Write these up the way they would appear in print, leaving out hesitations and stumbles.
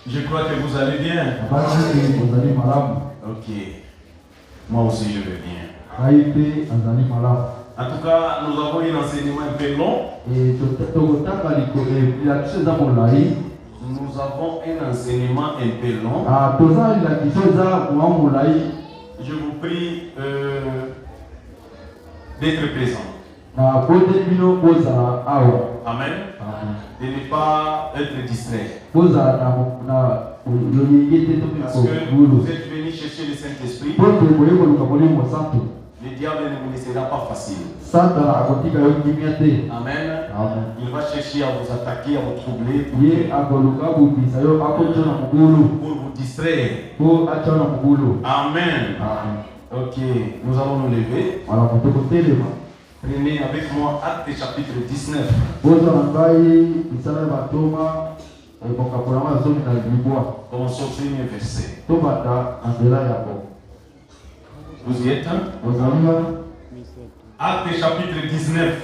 Je crois que vous allez bien. Ok. Moi aussi je vais bien. En tout cas, nous avons un enseignement un peu long. Nous avons un enseignement un peu long. Je vous prie d'être présent. Amen. De ne pas être distrait. Parce que vous êtes venu chercher le Saint-Esprit. Le diable ne vous laissera pas facile. Amen. Il va chercher à vous attaquer, à vous troubler pour vous distraire. Amen. Ok, nous allons nous lever. Prenez avec moi Actes chapitre 19. Commençons au premier verset. Vous y êtes? Actes chapitre 19.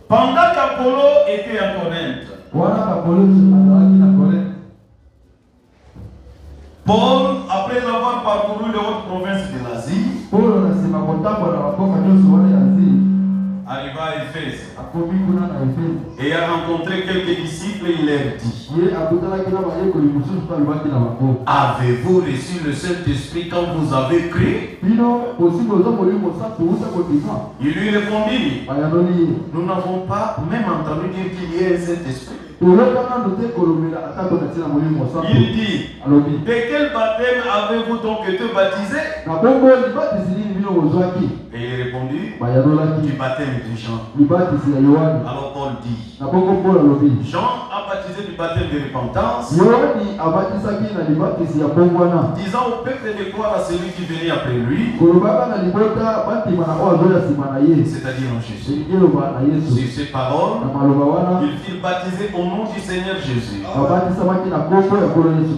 Pendant qu'Apollo était à Corinthe, Paul, après avoir parcouru les hautes provinces de l'Asie, arriva à Éphèse et a rencontré quelques disciples et il leur dit: avez-vous reçu le Saint-Esprit quand vous avez cru? Il lui répondit: nous n'avons pas même entendu dire qu'il y ait un Saint-Esprit. Il dit: de quel baptême avez-vous donc été baptisé? Et il répondit: du baptême de Jean. Alors Paul dit: Jean a baptisé du baptême de repentance, disant au peuple de croire à celui qui venait après lui, c'est-à-dire en Jésus. Sur ces paroles, il fut baptisé au nom du Seigneur Jésus.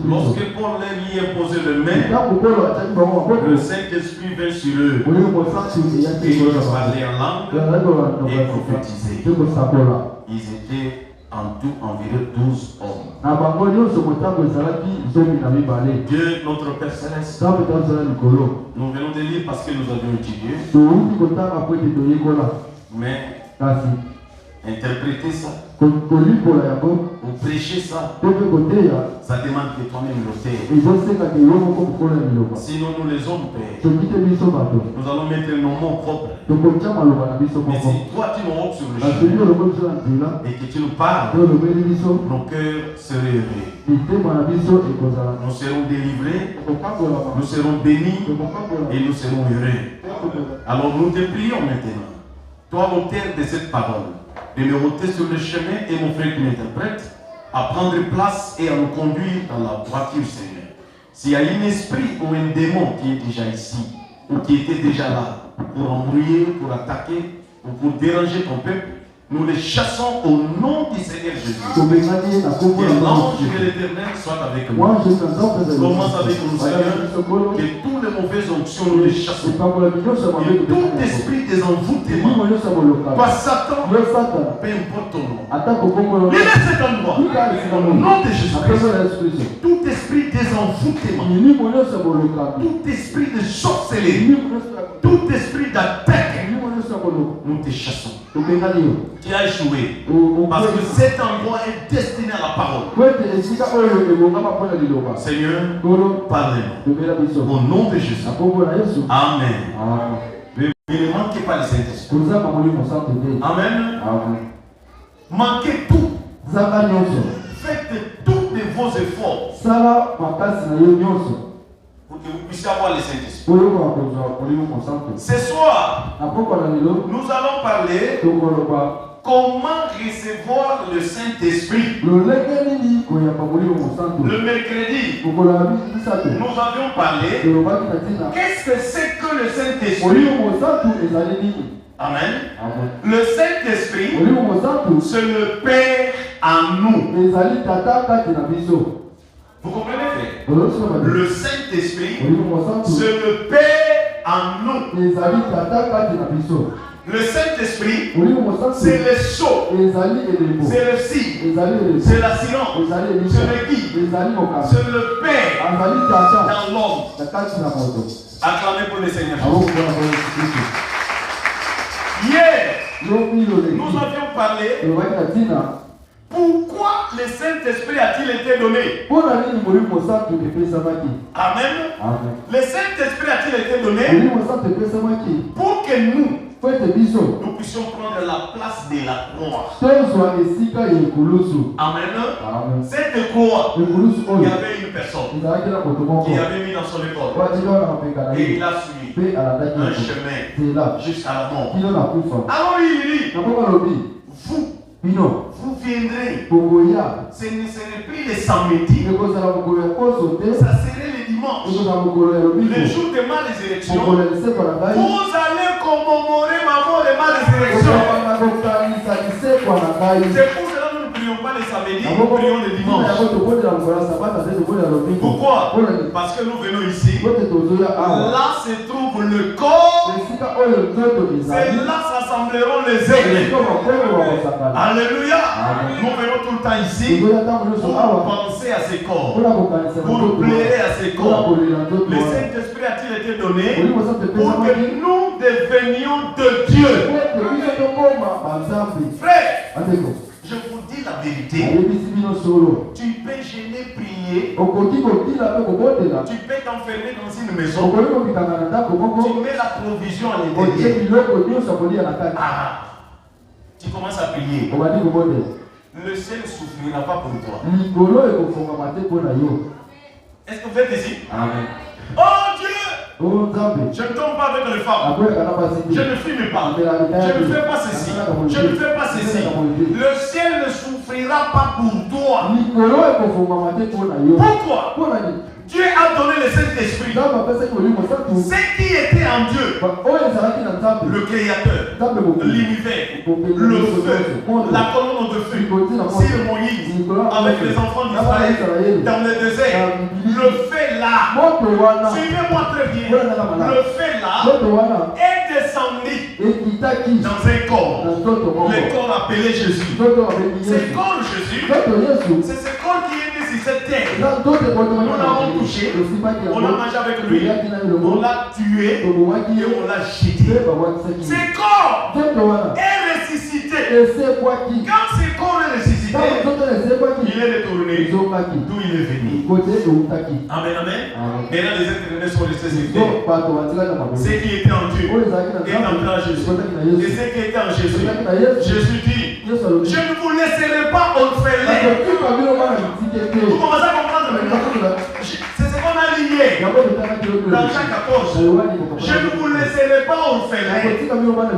Lorsque Paul leur y imposait le main, le Saint-Esprit vint sur eux et ils parlaient en langue et prophétisaient. Ils étaient en tout environ 12 hommes. Dieu, notre Père Céleste, nous venons de lire parce que nous avions étudié, mais interpréter ça ou prêcher ça, ça demande que toi-même le fasses. Sinon nous les hommes, Père, nous allons mettre nos mots propres. Mais si toi tu nous rompes sur le chemin et que tu nous parles, nos cœurs seraient heureux. Nous serons délivrés, nous serons bénis et nous serons heureux. Alors nous te prions maintenant, toi l'auteur de cette parole, de me ôter sur le chemin et mon frère qui m'interprète, à prendre place et à nous conduire dans la voiture, Seigneur. S'il y a un esprit ou un démon qui est déjà ici, ou qui était déjà là, pour embrouiller, pour attaquer, ou pour déranger ton peuple, nous les chassons au nom du Seigneur Jésus. Que l'ange de l'Éternel soit avec nous. Commence avec nous, Seigneur. Que toutes les mauvaises onctions, nous les chassons. Que tout esprit des envoûtements, toi Satan, peu importe ton nom, libère cet endroit. Au nom de Jésus-Christ. Tout esprit des envoûtements, tout esprit de sorcellerie, tout esprit d'attaque, nous te chassons. Tu as échoué. Parce que cet endroit est destiné à la parole. Seigneur, parlez-nous. Au nom de Jésus. Amen. Ne manquez pas le Saint-Esprit. Amen. Manquez tout. Faites tous vos efforts pour que vous puissiez avoir le Saint-Esprit. Ce soir, nous allons parler comment recevoir le Saint-Esprit. Le mercredi, nous avions parlé qu'est-ce que c'est que le Saint-Esprit. Amen. Le Saint-Esprit, c'est le Père en nous. Vous comprenez, frère? Le Saint-Esprit, c'est le Père en nous. Le Saint-Esprit, c'est le sceau, c'est le si, c'est la silence, c'est le guide, c'est le Père dans l'homme. Acclamez pour le Seigneur. Hier, nous avions parlé pourquoi le Saint-Esprit a-t-il été donné? Amen. Le Saint-Esprit a-t-il été donné pour que nous puissions prendre la place de la croix. Amen. Cette croix, il y avait une personne qui avait mis dans son épaule et il a suivi un chemin jusqu'à la mort. Alors il dit, vous viendrez. Ce ne serait plus les samedis, ça serait les dimanches, le jour de ma résurrection. Vous allez commémorer ma mort et ma résurrection. C'est pour cela que nous prions pas les samedis, nous prions les dimanches. Pourquoi? Parce que nous venons ici. Là se trouve le corps. C'est là s'assembleront les églises. Alléluia. Nous venons tout le temps ici pour penser à ces corps, pour plaire à ces corps. Le Saint-Esprit a-t-il été donné pour que nous devenions de Dieu? Frère, je vous dis la vérité. Tu peux gêner, prier. Tu peux t'enfermer dans une maison. Tu mets la provision à l'intérieur. Tu commences à prier. Le ciel ne souffrira pas pour toi. Est-ce que vous êtes ici? Amen. Oh Dieu! Je ne tombe pas avec les femmes. Je ne fume pas. Je ne fais pas ceci. Je ne fais pas ceci. Le ciel ne souffrira pas pour toi. Pourquoi? Dieu a donné le Saint-Esprit. Ce qui était en Dieu, le Créateur, l'univers, le feu, la colonne de feu, sur Moïse, avec les enfants d'Israël, dans le désert, le feu là, suivez-moi très bien, le feu là est descendu dans un corps, le corps appelé Jésus. C'est le corps de Jésus, c'est ce corps qui est né sur cette terre. Nous l'avons touché, on a mangé avec lui, on l'a tué et on l'a jeté. Ce corps est ressuscité. Quand ce corps est ressuscité, il est retourné d'où il est venu. Amen, amen. Maintenant les êtres humains sont ressuscités. Ce qui était en Dieu est entré en Jésus. Et ce qui était en Jésus, Jésus dit, je ne vous laisserai pas orphelins. Vous commencez à comprendre maintenant. C'est ce qu'on a lié dans Jacques 14. Je ne vous laisserai pas orphelins.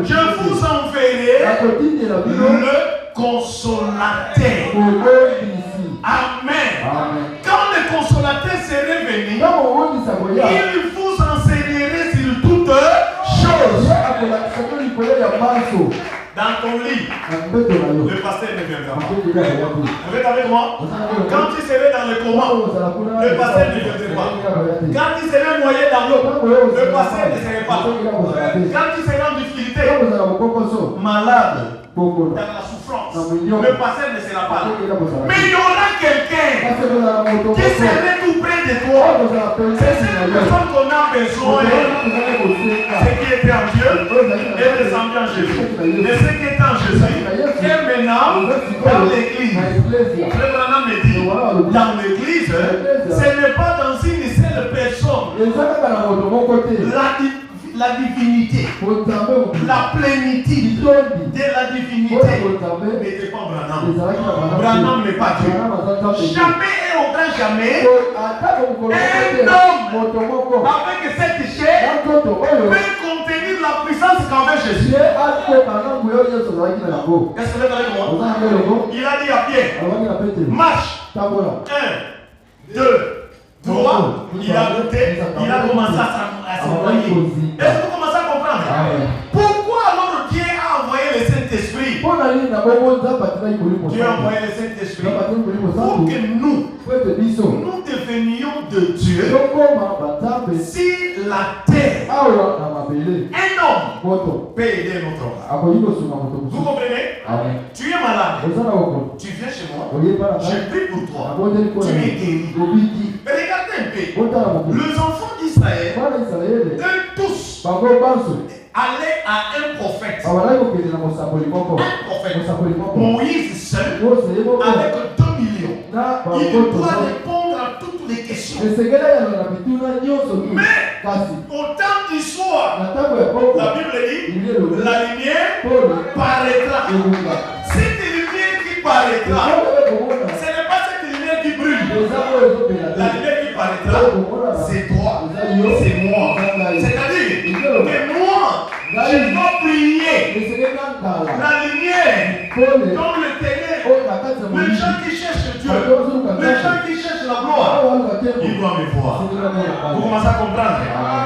Je vous enverrai le consolateur. Amen. Quand le consolateur serait venu, il vous enseignerait sur toutes choses. Dans ton lit, le pasteur ne viendra pas. Vous êtes avec moi? Quand tu serais dans le coma, le pasteur ne viendrait pas. Quand tu serais noyé dans l'eau, le pasteur ne serait pas. Quand tu serais en difficulté, malade, dans la souffrance, le pasteur ne sera pas là. Mais il y aura quelqu'un qui serait tout près de toi. C'est cette personne qu'on a besoin. Ce qui était en Dieu est descendu en Jésus. Et ce qui est en Jésus est maintenant dans l'église. Frère Branham me dit, dans l'église, ce n'est pas dans une seule personne. La divinité, la plénitude de la divinité n'était pas Branham. Branham n'est pas Dieu. Jamais et au grand jamais, un homme avec cette chair peut contenir la puissance qu'avait Jésus. Est-ce que vous êtes avec moi? Il a dit à Pierre, marche. 1, 2, 3, il a goûté, il a commencé à s'envoyer. Est-ce que vous commencez à comprendre? Pourquoi alors Dieu a envoyé le Saint-Esprit? Dieu a envoyé le Saint-Esprit pour que nous devenions de Dieu si la terre, un homme peut aider notre homme. Vous comprenez? Tu es malade, tu viens chez moi, je prie pour toi, tu es guéri. Mais regardez un peu, les enfants d'Israël, eux tous, allaient à un prophète. Moïse seul, avec 2 millions, il doit répondre à toutes les questions. Mais au temps du soir, la Bible dit, la lumière paraîtra. Cette lumière qui paraîtra, ce n'est pas cette lumière qui brûle. La lumière qui paraîtra, c'est toi, c'est moi. C'est-à-dire que moi, je dois prier la lumière dans le ténèbre. Les gens qui cherchent Dieu, les gens qui cherchent la gloire, ils doivent me voir. Vous commencez à comprendre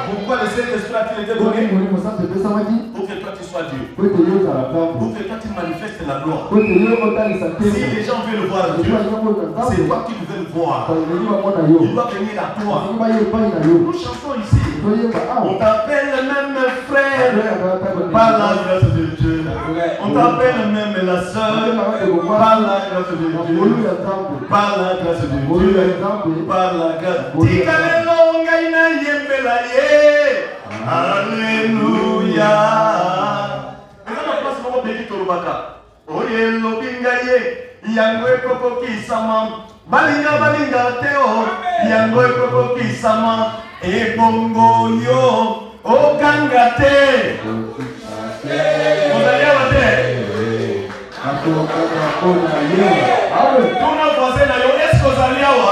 pourquoi le Saint-Esprit a-t-il été donné? Pour que toi tu sois Dieu. Pour que toi tu manifestes la gloire. Si les gens veulent voir Dieu, c'est toi qui veux le voir. Il doit venir à toi. Nous chantons ici. On t'appelle même frère par la grâce de Dieu. On t'appelle même la sœur par la grâce de Dieu. Par la grâce de Dieu. Par la grâce de Dieu. Alléluia. Yango koko kisama balinga balinga teo yango koko kisama ebongo yo okanga te ozaliwa te tuna voisin na yo est-ce que ozaliwa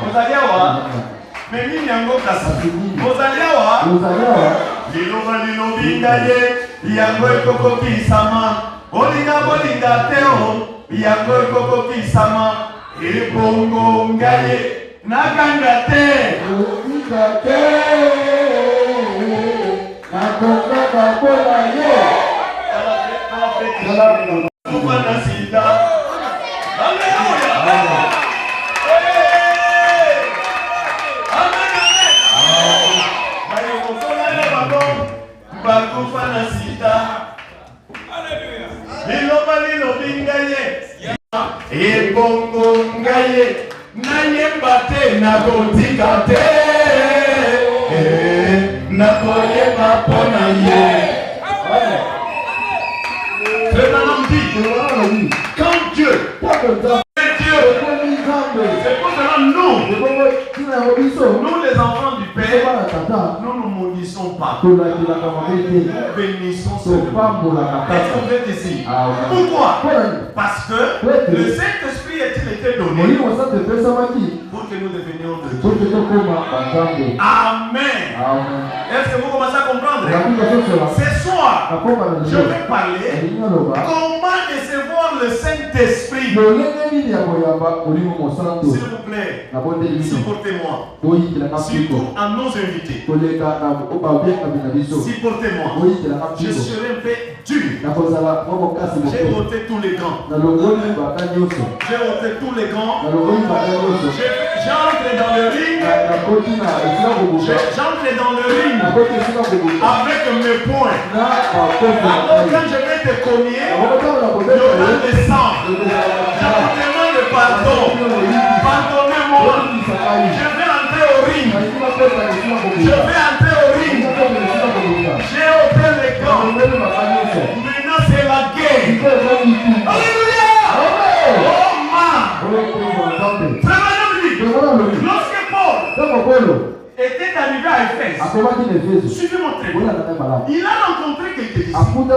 ozaliwa mais nini yango kasi ozaliwa liloba lilobinga ye yango ekokokisama olinga bolinga teo yango ekokokisama ebongo ngaye nakanga te nakokaka mpona ye kufa na sida. Ebongo ngaye nayemba te nakotika te nakoyeba mpona ye. Le maman dit quand Dieu c'est pour cela nous les enfants du Père, nous ne maudissons pas, nous bénissons seulement. Est-ce qu'on fait ici? Pourquoi? Parce que le Saint-Esprit a-t-il été donné pour que nous devenions de Dieu. Amen. Est-ce que vous commencez à comprendre? Ce soir, je vais parler comment recevoir le Saint-Esprit. S'il vous plaît, supportez-moi. Surtout à nos invités. Supportez-moi. Je serai un peu dur. J'ai ôté tous les gants. J'ai ôté tous les gants. J'entre dans le ring. J'entre dans le ring avec mes poings. Alors quand je vais te cogner, il y aura le sang. Je vous demande pardon. Pardonnez-moi. Je vais entrer au ring. J'ai ôté les gants. Maintenant c'est la guerre. Alléluia. Oh man. Lorsque Paul était arrivé à Éphèse, suivez-moi très bien, il a rencontré quelques disciples.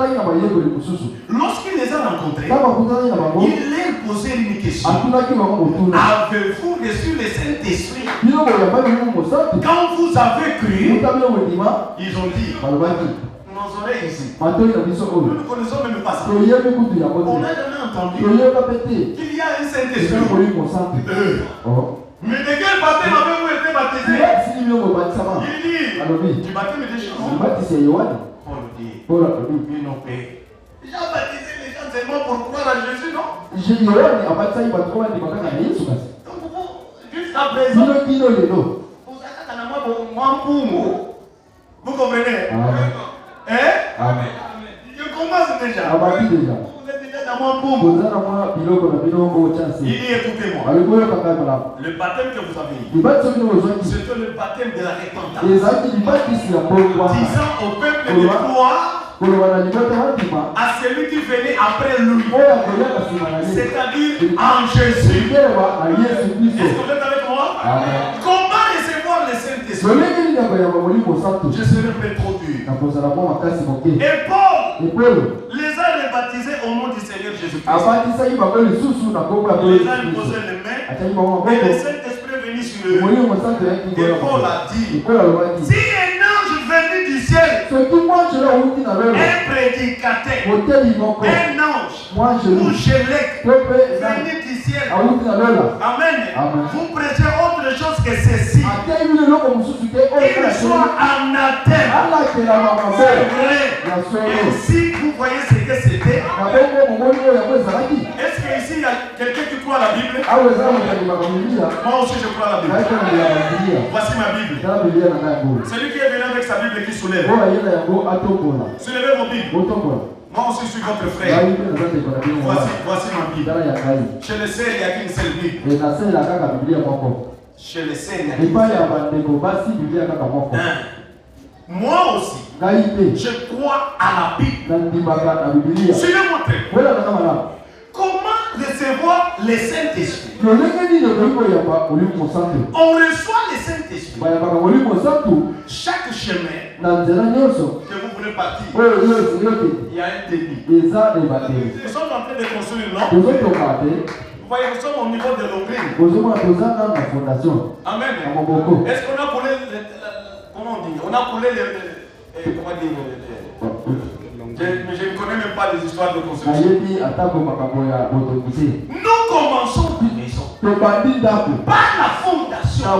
Lorsqu'il les a rencontrés, il leur posait une question. Avez-vous reçu le Saint-Esprit quand vous avez cru? Ils ont dit, nos oreilles ici, nous ne connaissons même pas ça. On n'a jamais entendu qu'il y a un Saint-Esprit. Mais de quel baptême avez-vous été baptisé? Il dit, du baptême des choses. Paul dit, mais non, Père. Il a baptisé les gens seulement pour croire à Jésus, non? Donc vous, jusqu'à présent, vous comprenez? Hein? Amen. Je commence déjà. Vous êtes déjà dans mon boum. Il dit, écoutez-moi. Le baptême que vous avez eu, c'était le baptême de la repentance. Disant au peuple de croire à celui qui venait après lui, c'est-à-dire en Jésus. Est-ce que vous êtes avec moi? Comment recevoir le Saint-Esprit? Je serai un peu trop dur. Et Paul les a rebaptisés au nom du Seigneur Jésus-Christ. Les a imposé les mains et le Saint-Esprit est venu sur eux. Et Paul a dit, si un ange venu du ciel, un prédicateur, un ange ou Gélec, venez du ciel. Amen. Vous prêchez autre chose que ceci. Il soit anathème. C'est vrai. Et si vous voyez ce que c'était, est-ce qu'ici il y a quelqu'un qui croit à la Bible? Moi aussi je crois à la Bible. Voici ma Bible. Celui qui est venu avec sa Bible qui soulève. Soulevez vos Bibles. Moi aussi je suis votre frère. Voici ma Bible. Chez les sœurs, il n'y a qu'une seule Bible. Chez les sœurs, il n'y a qu'une seule Bible. Moi aussi, je crois à la Bible. Suivez-moi très. Comment recevoir les Saint-Esprit? On reçoit les Saint-Esprit. Chaque chemin que vous voulez partir, il y a un débit. Nous sommes en train de construire, non? Vous voyez, nous sommes au niveau de l'Obrine. Amen. Est-ce qu'on a coulé comment on dit? On a coulé comment dire? Je ne connais même pas les histoires de construction. Nous commençons une maison par la fondation.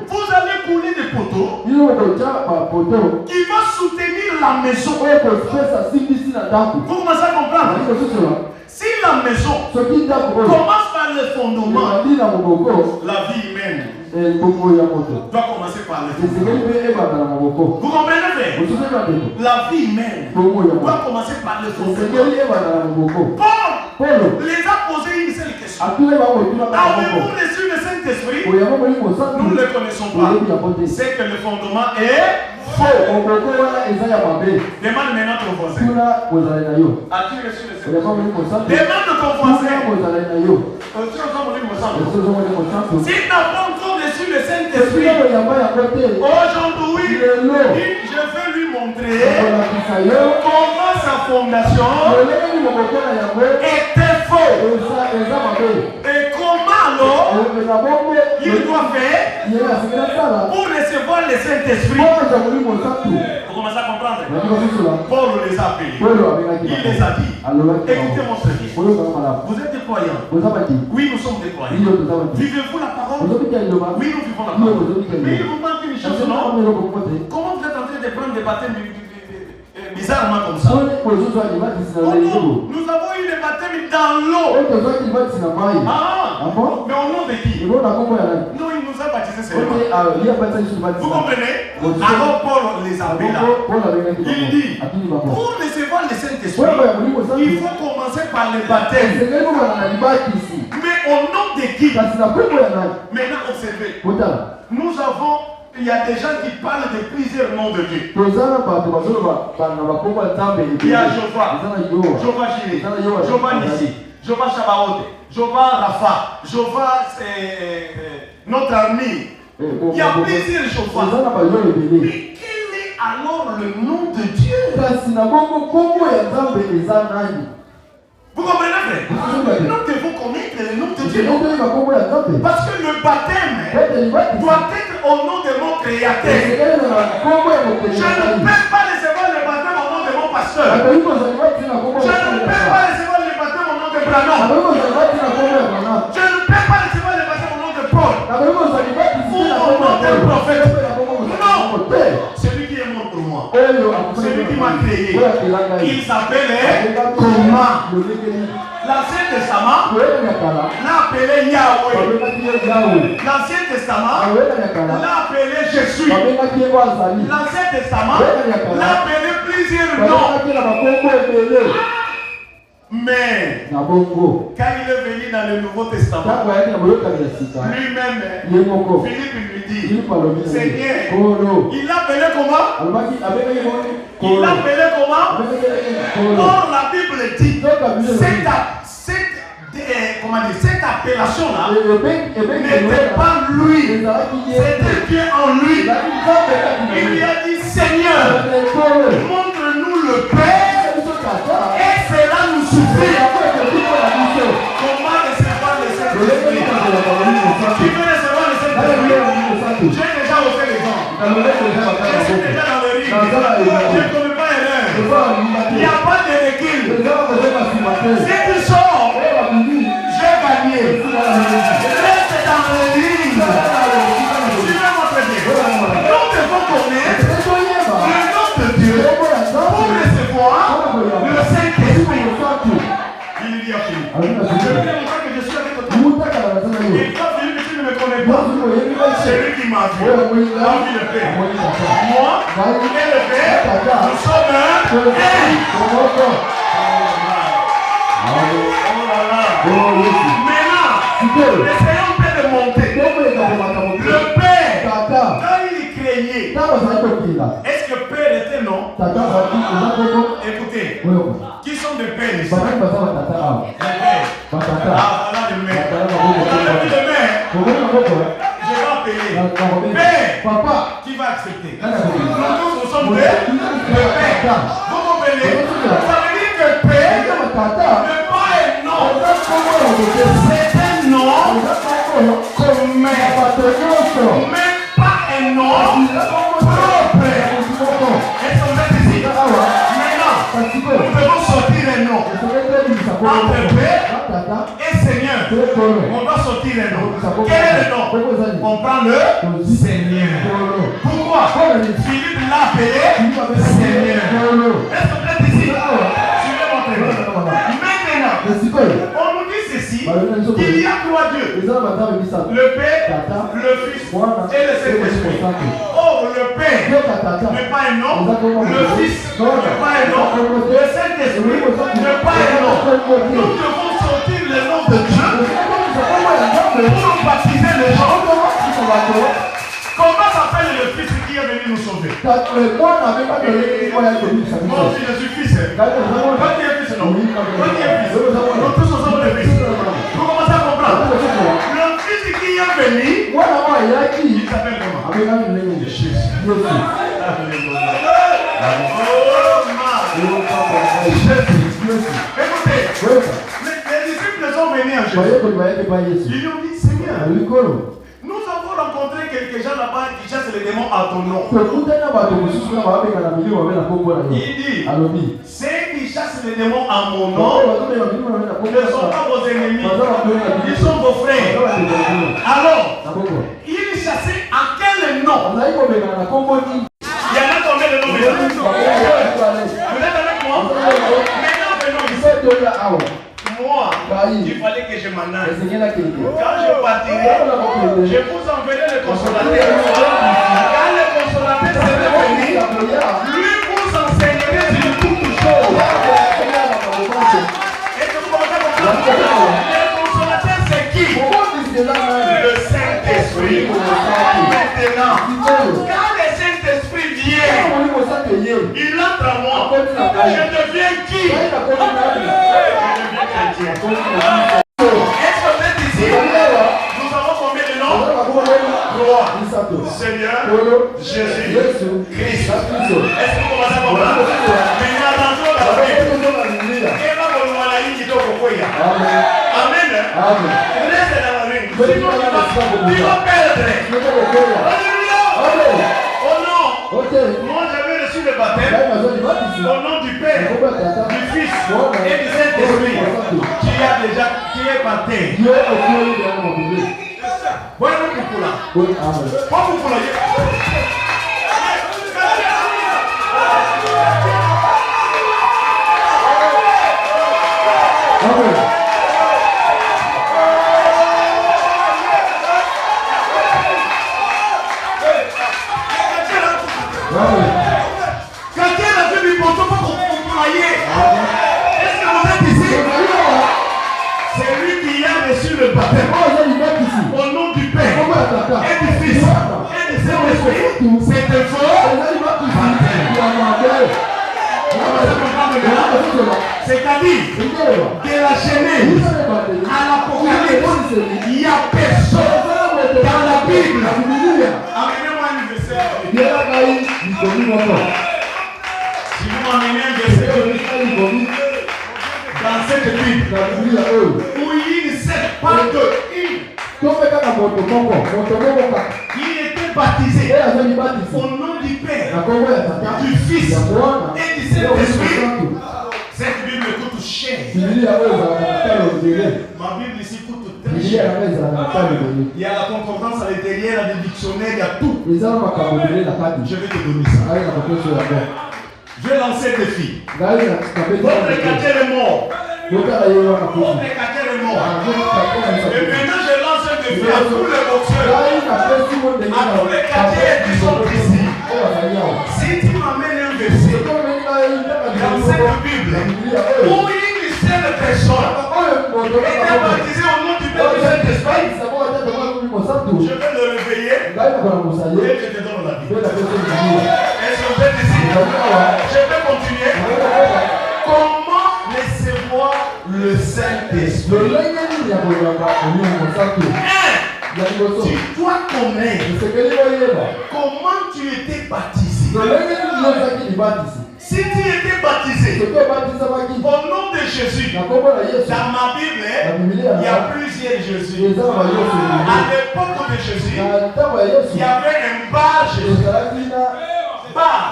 Vous allez couler des poteaux qui vont soutenir la maison. Vous commencez à comprendre? Si la maison commence par le fondement, la vie humaine doit commencer par le fondement. Vous comprenez bien? La vie humaine doit commencer par le fondement. Paul les a posé une seule question. Avez-vous reçu le Saint-Esprit? Nous ne le connaissons pas. C'est que le fondement est faux. Demande maintenant ton voisin. As-tu reçu le Saint-Esprit? Demande ton voisin. Si tu n'as pas encore reçu le Saint-Esprit, aujourd'hui, je vais lui montrer comment sa fondation était faux. Et comment alors il doit faire pour recevoir le Saint-Esprit. Vous commencez à comprendre? Paul les a appelés. Il les a dit. Écoutez-moi très bien. Vous êtes des croyants. Oui, nous sommes des croyants. Vivez-vous la parole? Oui, nous vivons la parole. Mais il vous manque une chose, non? Comment vous êtes en train de prendre des baptêmes bizarrement comme ça? Nous avons eu des baptêmes dans l'eau. Mais au nom de qui? Non, il nous a baptisés seulement. Vous comprenez? Alors Paul les appela. Il dit, pour recevoir le Saint-Esprit, il faut commencer par le baptême. Mais au nom de qui? Maintenant observez. Nous avons, il y a des gens qui parlent de plusieurs noms de Dieu. Il y a Jéhovah, Jéhovah Jireh, Jéhovah Nissi, Jéhovah Sabaoth, Jéhovah Rapha, Jéhovah notre ami. Il y a plusieurs Jéhovah. Mais quel est alors le nom de Dieu? Vous comprenez? Nous devons connaître le nom de Dieu. Parce que le baptême doit être au nom de mon Créateur. Je ne peux pas recevoir le baptême au nom de mon pasteur. Je ne peux pas recevoir le baptême au nom de Branham. Je ne peux pas recevoir le baptême au nom de Paul. Ou au nom d'un prophète. Non. Celui qui est mort pour moi. Celui qui m'a créé. Il s'appelle comment? L'Ancien Testament l'a appelé Yahweh. L'Ancien Testament l'a appelé Jésus. L'Ancien Testament l'a appelé plusieurs noms. Mais quand il est venu dans le Nouveau Testament, lui-même, Philippe lui dit, Seigneur, il l'appelait comment? Il l'appelait comment? Or la Bible dit, cette appellation-là n'était pas lui, c'était Dieu en lui. Il lui a dit, Seigneur, montre-nous le Père et cela nous suffit. Comment recevoir le Saint-Esprit? Tu veux recevoir le Saint-Esprit? J'ai déjà refait les gens. Je suis déjà dans le ring. Je ne commets pas erreur. Il n'y a pas de recul. que je suis avec toi. Et toi, celui que tu ne me connais pas, c'est lui qui m'a vu. Envie le Père. Moi et le Père, nous sommes un. Maintenant, essayons de monter. Le Père, quand il craignait, est-ce que Père était non? Écoutez, qui sont des pères ici? Les pères. Ah, voilà les mères. Vous avez vu les mères? Je vais appeler. Père, papa, qui va accepter? Nous tous, nous sommes des pères. Vous comprenez? Ça veut dire que Père n'est pas un nom. C'est un nom comme mère. Mais pas un nom propre. Est-ce que vous êtes ici? Maintenant, nous devons sortir un nom. Entre Père et Seigneur, on doit sortir un nom. Quel est le nom? On prend le Seigneur. Pourquoi? Philippe l'a appelé Seigneur. Est-ce que vous êtes ici? Suivez-moi très bien. Maintenant, on nous dit ceci, qu'il y a trois dieux. Le Père, le Fils et le Saint-Esprit. Or, le Père n'est pas un nom, le Fils n'est pas un nom, le Saint-Esprit n'est pas un nom. Nous devons sortir le nom de Dieu pour baptiser les gens. Comment s'appelle le Fils qui est venu nous sauver? Moi aussi je suis Fils. Quand tu es Fils, non? Quand tu es Fils, nous tous nous sommes des Fils. Vous commencez à comprendre? Le Fils qui est venu, il s'appelle comment? Jésus. Écoutez, les disciples sont venus en Jésus. Ils lui ont dit, Seigneur, nous avons rencontré quelques gens là-bas qui chassent les démons à ton nom. Il dit, ceux qui chassent les démons à mon nom ne sont pas vos ennemis, ils sont vos frères. Alors, ils chassaient à quel nom? Il y en a combien de noms? Vous êtes avec moi? Maintenant, venons ici. Moi, il fallait que je m'en aille. Quand je partirai, je vous enverrai le consolateur. Quand le consolateur sera venu, lui vous enseignerait sur toutes choses. Et que vous commencez à comprendre? Le consolateur, c'est qui? Le Saint-Esprit. Maintenant, quand le Saint-Esprit vient, il entre à moi. Je deviens qui? Est-ce que vous êtes ici? Nous avons combien de noms? 3. Seigneur, Jésus, Christ. Est-ce que vous commencez à comprendre? Maintenant, dans la vie, Amen. Reste dans la vie. Tu vas perdre. Alléluia. Oh non. Moi, j'avais reçu le baptême au nom du Père, du Fils et du Saint-Esprit qui est par terre. Voilà le là. Pas pour là. Quelqu'un a fait du poteau pour employer. Est-ce que vous êtes ici? C'est lui qui a reçu le baptême au nom du Père et du Fils et du Saint-Esprit. C'est un faux baptême. C'est-à-dire, de la Genèse à l'Apocalypse, il n'y a personne dans la Bible. Amenez-moi un verset. Si vous m'amenez un verset dans cette Bible, où il ne sait pas que il était baptisé au nom du Père, du Fils et du Saint-Esprit. Cette Bible coûte cher. Ma Bible ici coûte très cher. Il y a la concordance à l'intérieur, il y a des dictionnaires, il y a tout. Je vais te donner ça. Je vais lancer des filles. Votre quartier est mort. Et maintenant, je lance un défi à tous les boxeurs, à tous les quartiers qui sont ici. Si tu m'amènes un verset dans cette Bible où une seule personne est baptisée au nom du Père et du Saint-Esprit, je vais le réveiller et je te donne la vie. Est-ce que vous êtes ici? Je vais continuer. Comment recevoir le Saint-Esprit? Tu dois connaître comment tu étais baptisé. Si tu étais baptisé au nom de Jésus, dans ma Bible, il y a plusieurs Jésus. À l'époque de Jésus, il y avait un bar Jésus. Bar.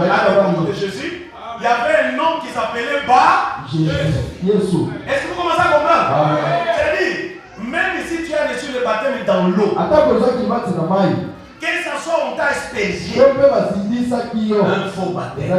À l'époque de Jésus, il y avait un nom qui s'appelait Bar Jésus. Est-ce que vous commencez à comprendre? C'est-à-dire, même si tu as reçu le baptême dans l'eau, que ce soit on t'a expédié un faux baptême.